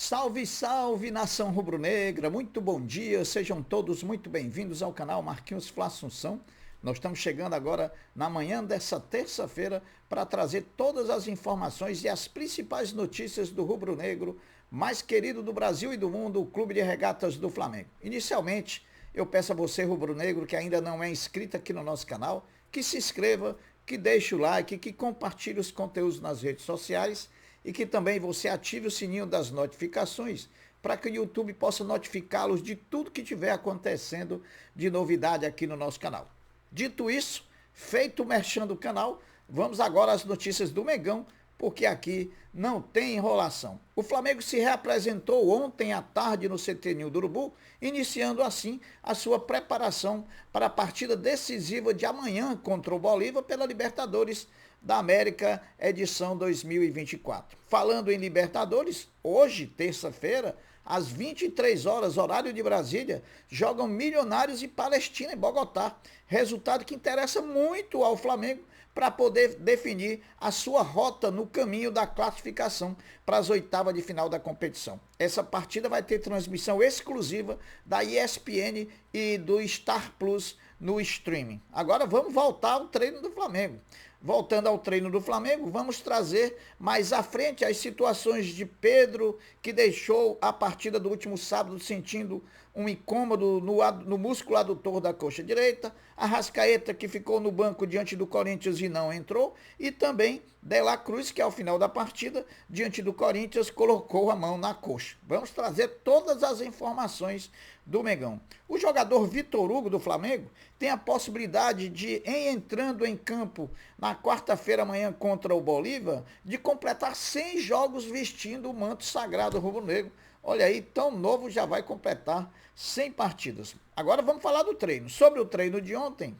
Salve, salve, nação rubro-negra, muito bom dia, sejam todos muito bem-vindos ao canal Marquinhos Fla Assunção. Nós estamos chegando agora na manhã dessa terça-feira para trazer todas as informações e as principais notícias do rubro-negro mais querido do Brasil e do mundo, o Clube de Regatas do Flamengo. Inicialmente, eu peço a você, rubro-negro, que ainda não é inscrito aqui no nosso canal, que se inscreva, que deixe o like, que compartilhe os conteúdos nas redes sociais e que também você ative o sininho das notificações para que o YouTube possa notificá-los de tudo que estiver acontecendo de novidade aqui no nosso canal. Dito isso, feito o merchan do canal, vamos agora às notícias do Mengão, porque aqui não tem enrolação. O Flamengo se reapresentou ontem à tarde no CT Ninho do Urubu, iniciando assim a sua preparação para a partida decisiva de amanhã contra o Bolívar pela Libertadores da América, edição 2024. Falando em Libertadores, hoje, terça-feira, às 23 horas, horário de Brasília, jogam Milionários e Palestina em Bogotá. Resultado que interessa muito ao Flamengo para poder definir a sua rota no caminho da classificação para as oitavas de final da competição. Essa partida vai ter transmissão exclusiva da ESPN e do Star Plus no streaming. Agora vamos voltar ao treino do Flamengo. Voltando ao treino do Flamengo, vamos trazer mais à frente as situações de Pedro, que deixou a partida do último sábado sentindo um incômodo no músculo adutor da coxa direita, Arrascaeta, que ficou no banco diante do Corinthians e não entrou, e também De La Cruz, que ao final da partida, diante do Corinthians, colocou a mão na coxa. Vamos trazer todas as informações do Mengão. O jogador Vitor Hugo do Flamengo tem a possibilidade de, entrando em campo na quarta-feira amanhã contra o Bolívar, de completar 100 jogos vestindo o manto sagrado rubro-negro. Olha aí, tão novo, já vai completar 100 partidas. Agora vamos falar do treino. Sobre o treino de ontem,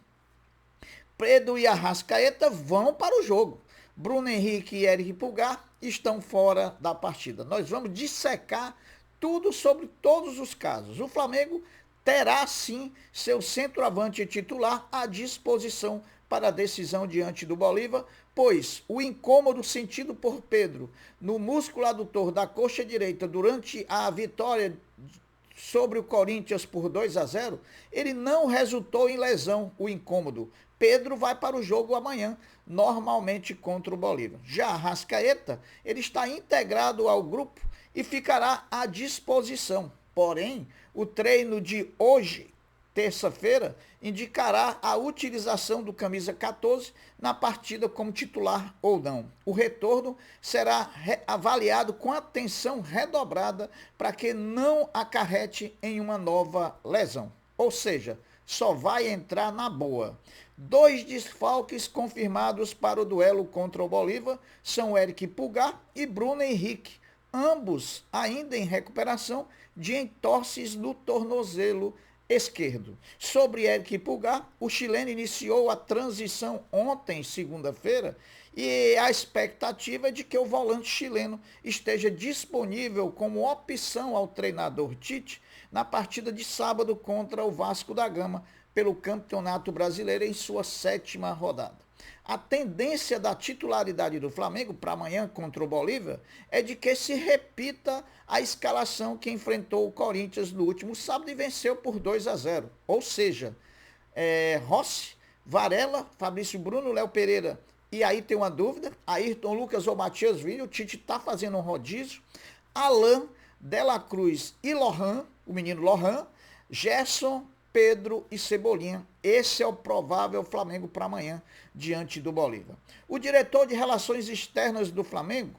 Pedro e Arrascaeta vão para o jogo. Bruno Henrique e Eric Pulgar estão fora da partida. Nós vamos dissecar tudo sobre todos os casos. O Flamengo terá sim seu centroavante titular à disposição para a decisão diante do Bolívar, pois o incômodo sentido por Pedro no músculo adutor da coxa direita durante a vitória sobre o Corinthians por 2-0, ele não resultou em lesão, o incômodo. Pedro vai para o jogo amanhã, normalmente contra o Bolívar. Já Arrascaeta, ele está integrado ao grupo e ficará à disposição. Porém, o treino de hoje, terça-feira, indicará a utilização do camisa 14 na partida como titular ou não. O retorno será avaliado com atenção redobrada para que não acarrete em uma nova lesão. Ou seja, só vai entrar na boa. 2 desfalques confirmados para o duelo contra o Bolívar são Eric Pulgar e Bruno Henrique, ambos ainda em recuperação de entorses no tornozelo esquerdo. Sobre Eric Pulgar, o chileno iniciou a transição ontem, segunda-feira, e a expectativa é de que o volante chileno esteja disponível como opção ao treinador Tite na partida de sábado contra o Vasco da Gama pelo Campeonato Brasileiro em sua 7ª rodada. A tendência da titularidade do Flamengo para amanhã contra o Bolívar é de que se repita a escalação que enfrentou o Corinthians no último sábado e venceu por 2-0. Ou seja, Rossi, Varela, Fabrício Bruno, Léo Pereira. E aí tem uma dúvida, Ayrton Lucas ou Matias Vinha, o Tite está fazendo um rodízio. Alain, De La Cruz e Lohan, o menino Lohan, Gerson, Pedro e Cebolinha. Esse é o provável Flamengo para amanhã, diante do Bolívar. O diretor de Relações Externas do Flamengo,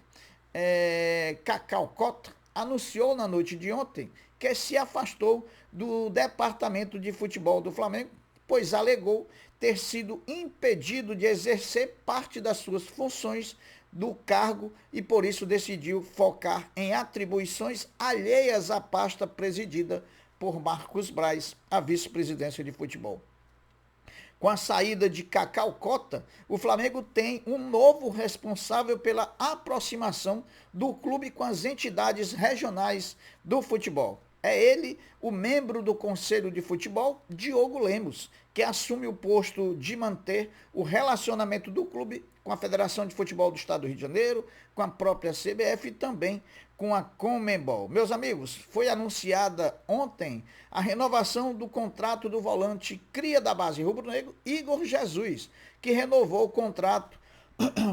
Cacau Cota, anunciou na noite de ontem que se afastou do departamento de futebol do Flamengo, pois alegou ter sido impedido de exercer parte das suas funções do cargo e por isso decidiu focar em atribuições alheias à pasta presidida por Marcos Braz, a vice-presidência de futebol. Com a saída de Cacau Cota, o Flamengo tem um novo responsável pela aproximação do clube com as entidades regionais do futebol. É ele, o membro do Conselho de Futebol, Diogo Lemos, que assume o posto de manter o relacionamento do clube com a Federação de Futebol do Estado do Rio de Janeiro, com a própria CBF e também com a Conmebol. Meus amigos, foi anunciada ontem a renovação do contrato do volante cria da base rubro-negro, Igor Jesus, que renovou o contrato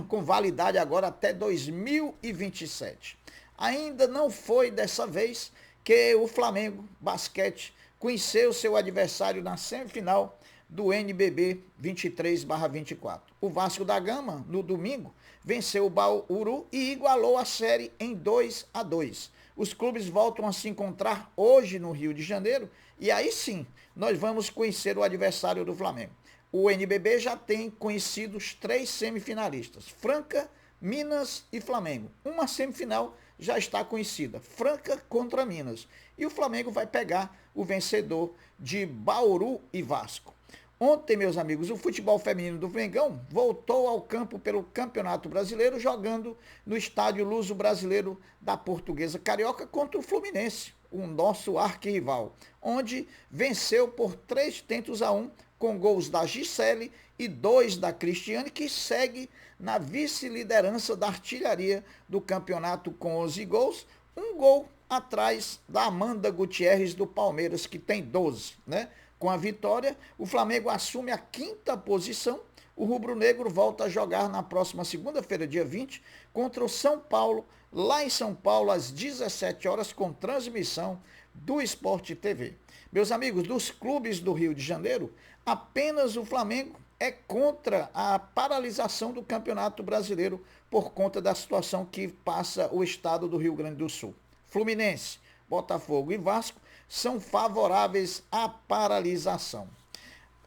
com validade agora até 2027. Ainda não foi dessa vez que o Flamengo Basquete conheceu seu adversário na semifinal do NBB 23/24. O Vasco da Gama, no domingo, venceu o Bauru e igualou a série em 2-2. Os clubes voltam a se encontrar hoje no Rio de Janeiro e aí sim nós vamos conhecer o adversário do Flamengo. O NBB já tem conhecido os 3 semifinalistas, Franca, Minas e Flamengo. Uma semifinal já está conhecida, Franca contra Minas. E o Flamengo vai pegar o vencedor de Bauru e Vasco. Ontem, meus amigos, o futebol feminino do Mengão voltou ao campo pelo Campeonato Brasileiro, jogando no estádio Luso Brasileiro da Portuguesa Carioca contra o Fluminense, o nosso arquirrival, onde venceu por 3-1 com gols da Gisele e 2 da Cristiane, que segue na vice-liderança da artilharia do campeonato com 11 gols, um gol atrás da Amanda Gutierrez do Palmeiras, que tem 12, né? Com a vitória, o Flamengo assume a 5ª posição. O rubro-negro volta a jogar na próxima segunda-feira, dia 20, contra o São Paulo, lá em São Paulo, às 17 horas, com transmissão do Sport TV. Meus amigos, dos clubes do Rio de Janeiro, apenas o Flamengo é contra a paralisação do Campeonato Brasileiro por conta da situação que passa o estado do Rio Grande do Sul. Fluminense, Botafogo e Vasco são favoráveis à paralisação.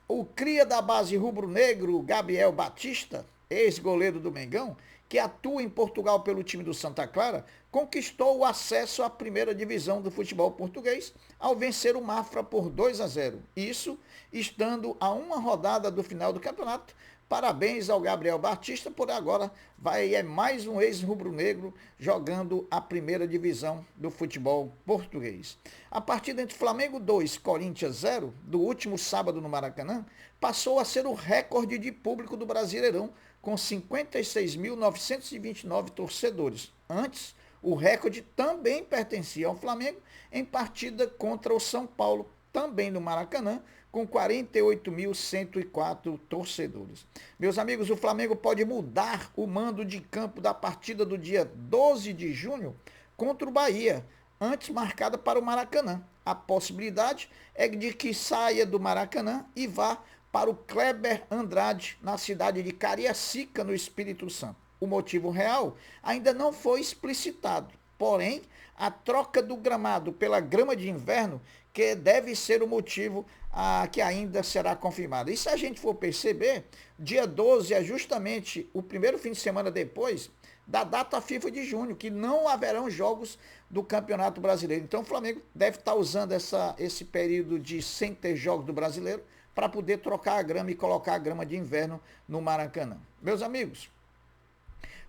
O cria da base rubro-negro, Gabriel Batista, ex-goleiro do Mengão, que atua em Portugal pelo time do Santa Clara, conquistou o acesso à primeira divisão do futebol português ao vencer o Mafra por 2-0. Isso estando a uma rodada do final do campeonato. Parabéns ao Gabriel Batista, por agora é mais um ex-rubro-negro jogando a primeira divisão do futebol português. A partida entre Flamengo 2, Corinthians 0, do último sábado no Maracanã, passou a ser o recorde de público do Brasileirão, com 56.929 torcedores. Antes, o recorde também pertencia ao Flamengo em partida contra o São Paulo, também no Maracanã, com 48.104 torcedores. Meus amigos, o Flamengo pode mudar o mando de campo da partida do dia 12 de junho contra o Bahia, antes marcada para o Maracanã. A possibilidade é de que saia do Maracanã e vá para o Kleber Andrade, na cidade de Cariacica, no Espírito Santo. O motivo real ainda não foi explicitado, porém, a troca do gramado pela grama de inverno que deve ser o motivo que ainda será confirmado. E se a gente for perceber, dia 12 é justamente o primeiro fim de semana depois da data FIFA de junho, que não haverão jogos do Campeonato Brasileiro. Então o Flamengo deve estar usando esse período de sem ter jogos do Brasileiro para poder trocar a grama e colocar a grama de inverno no Maracanã. Meus amigos,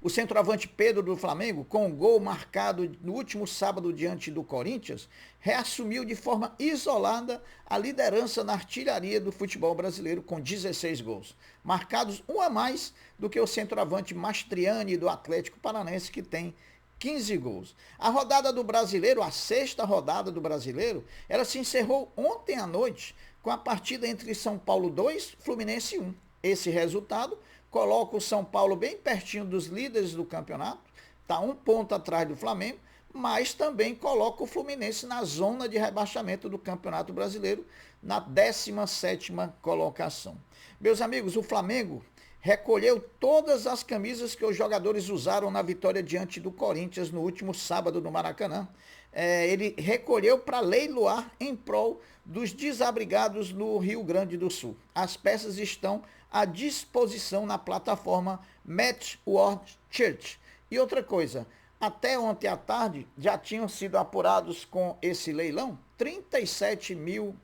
o centroavante Pedro do Flamengo, com um gol marcado no último sábado diante do Corinthians, reassumiu de forma isolada a liderança na artilharia do futebol brasileiro com 16 gols, marcados um a mais do que o centroavante Mastriani do Atlético Paranaense, que tem 15 gols. A rodada do Brasileiro, a 6ª rodada do Brasileiro, ela se encerrou ontem à noite com a partida entre São Paulo 2, Fluminense 1. Esse resultado coloca o São Paulo bem pertinho dos líderes do campeonato, está 1 ponto atrás do Flamengo, mas também coloca o Fluminense na zona de rebaixamento do Campeonato Brasileiro, na 17ª colocação. Meus amigos, o Flamengo recolheu todas as camisas que os jogadores usaram na vitória diante do Corinthians no último sábado no Maracanã. Ele recolheu para leiloar em prol dos desabrigados no Rio Grande do Sul. As peças estão à disposição na plataforma Match World Church. E outra coisa, até ontem à tarde já tinham sido apurados com esse leilão R$37 mil.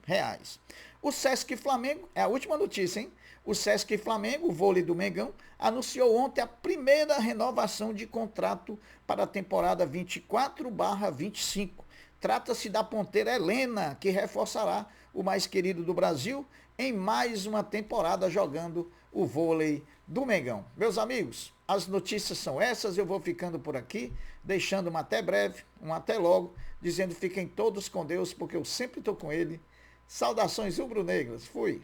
O Sesc Flamengo, é a última notícia, hein? O Sesc Flamengo, o vôlei do Mengão, anunciou ontem a primeira renovação de contrato para a temporada 24/25. Trata-se da ponteira Helena, que reforçará o mais querido do Brasil em mais uma temporada jogando o vôlei do Mengão. Meus amigos, as notícias são essas, eu vou ficando por aqui, deixando um até breve, um até logo, dizendo fiquem todos com Deus, porque eu sempre estou com ele. Saudações rubro-negras, fui!